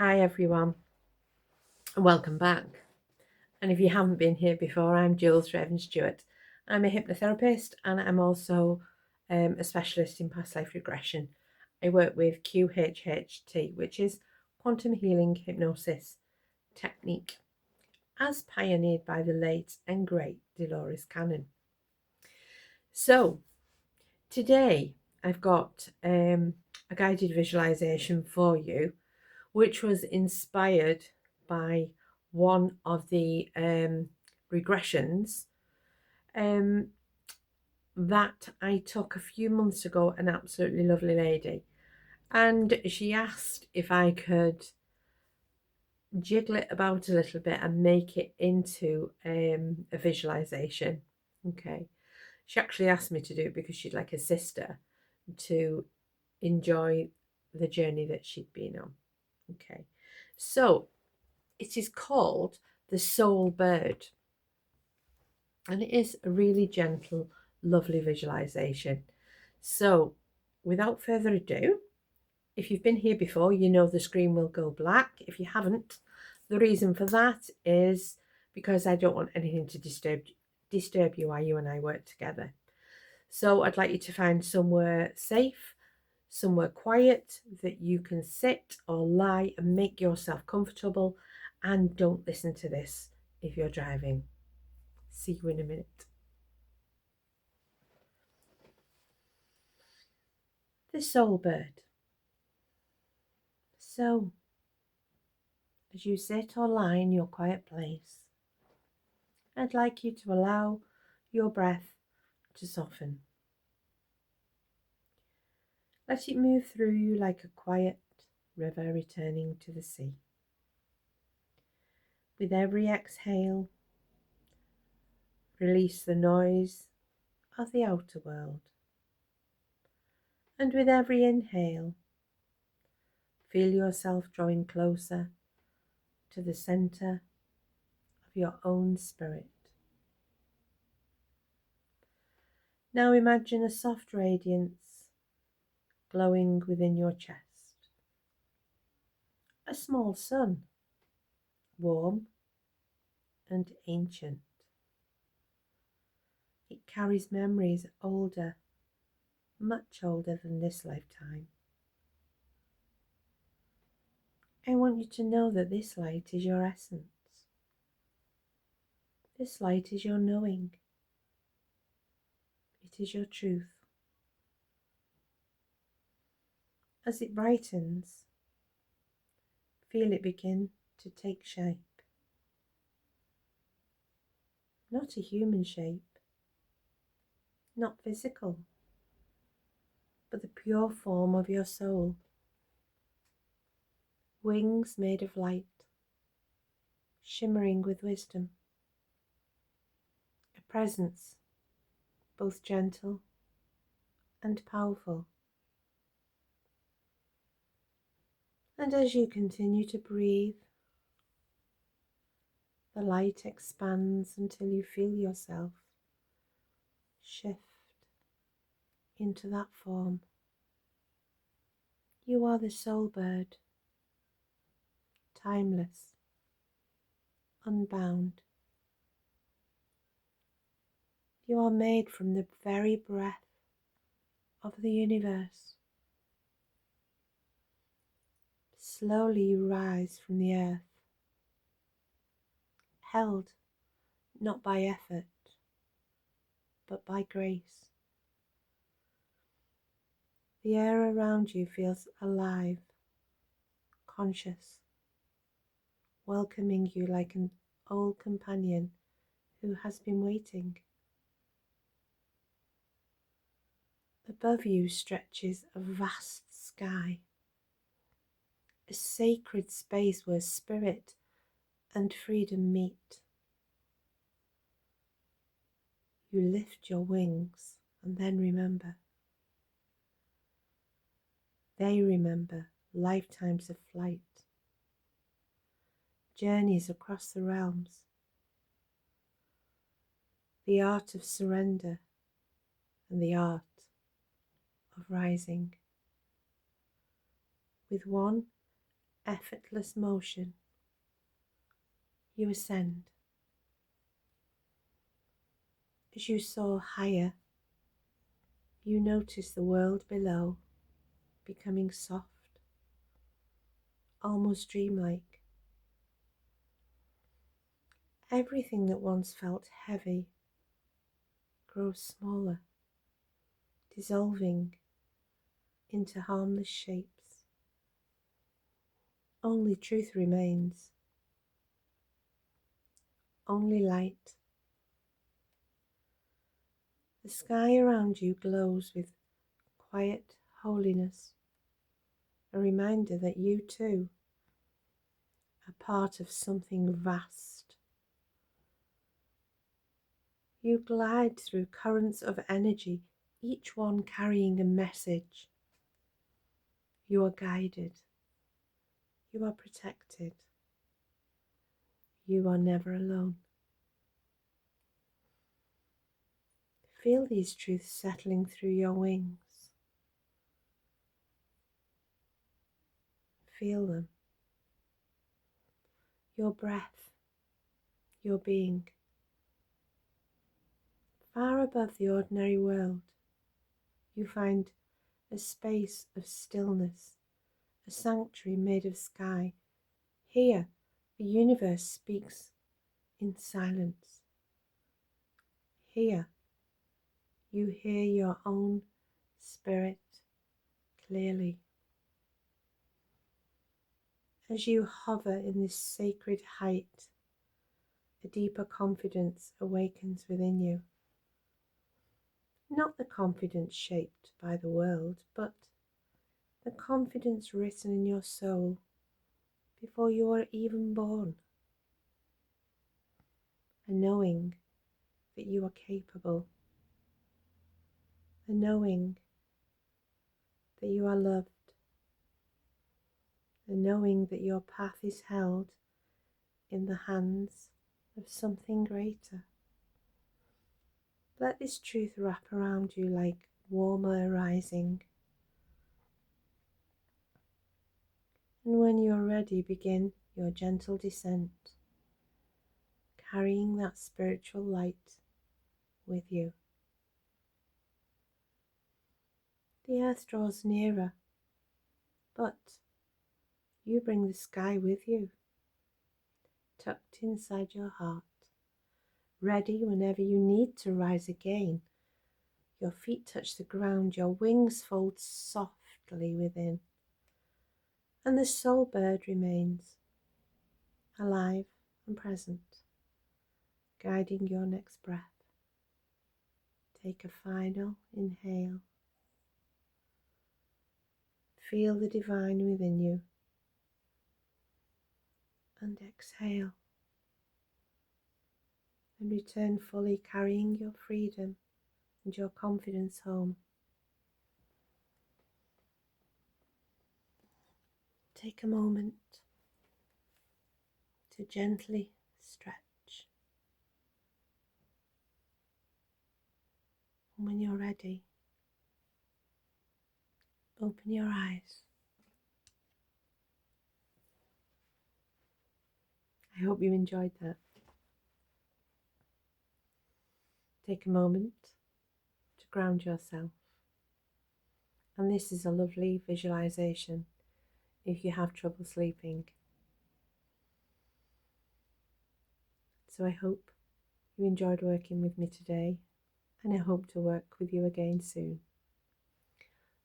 Hi everyone, and welcome back. And if you haven't been here before, I'm Jules Raven Stewart. I'm a hypnotherapist and I'm also a specialist in past life regression. I work with QHHT, which is quantum healing hypnosis technique, as pioneered by the late and great Dolores Cannon. So today I've got a guided visualization for you, which was inspired by one of the regressions that I took a few months ago, an absolutely lovely lady. And she asked if I could jiggle it about a little bit and make it into a visualization. Okay. She actually asked me to do it because she'd like a sister to enjoy the journey that she'd been on. Okay. So it is called the Soul Bird. And it is a really gentle, lovely visualization. So without further ado, if you've been here before, you know the screen will go black. If you haven't, the reason for that is because I don't want anything to disturb you while you and I work together. So I'd like you to find somewhere safe, somewhere quiet that you can sit or lie and make yourself comfortable, and don't listen to this if you're driving. See you in a minute. The Soul Bird. So, as you sit or lie in your quiet place, I'd like you to allow your breath to soften. Let it move through you like a quiet river returning to the sea. With every exhale, release the noise of the outer world. And with every inhale, feel yourself drawing closer to the center of your own spirit. Now imagine a soft radiance glowing within your chest. A small sun, warm and ancient. It carries memories older, much older than this lifetime. I want you to know that this light is your essence. This light is your knowing. It is your truth. As it brightens, feel it begin to take shape. Not a human shape, not physical, but the pure form of your soul. Wings made of light, shimmering with wisdom. A presence, both gentle and powerful. And as you continue to breathe, the light expands until you feel yourself shift into that form. You are the soul bird, timeless, unbound. You are made from the very breath of the universe. Slowly you rise from the earth, held not by effort, but by grace. The air around you feels alive, conscious, welcoming you like an old companion who has been waiting. Above you stretches a vast sky, a sacred space where spirit and freedom meet. You lift your wings and then remember. They remember lifetimes of flight, journeys across the realms, the art of surrender and the art of rising. With one effortless motion, you ascend. As you soar higher, you notice the world below becoming soft, almost dreamlike. Everything that once felt heavy grows smaller, dissolving into harmless shapes. Only truth remains, only light. The sky around you glows with quiet holiness, a reminder that you too are part of something vast. You glide through currents of energy, each one carrying a message. You are guided. You are protected. You are never alone. Feel these truths settling through your wings. Feel them. Your breath, your being. Far above the ordinary world, you find a space of stillness, a sanctuary made of sky. Here, the universe speaks in silence. Here, you hear your own spirit clearly. As you hover in this sacred height, a deeper confidence awakens within you. Not the confidence shaped by the world, but the confidence written in your soul before you are even born. A knowing that you are capable. A knowing that you are loved. A knowing that your path is held in the hands of something greater. Let this truth wrap around you like warmer rising. And when you're ready, begin your gentle descent, carrying that spiritual light with you. The earth draws nearer, but you bring the sky with you, tucked inside your heart, ready whenever you need to rise again. Your feet touch the ground, your wings fold softly within, and the soul bird remains alive and present, guiding your next breath. Take a final inhale. Feel the divine within you, and exhale, and return fully carrying your freedom and your confidence home. Take a moment to gently stretch. And when you're ready, open your eyes. I hope you enjoyed that. Take a moment to ground yourself. And this is a lovely visualization if you have trouble sleeping. So I hope you enjoyed working with me today, and I hope to work with you again soon.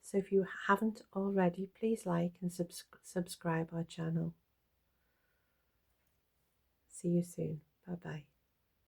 So if you haven't already, please like and subscribe our channel. See you soon. Bye bye.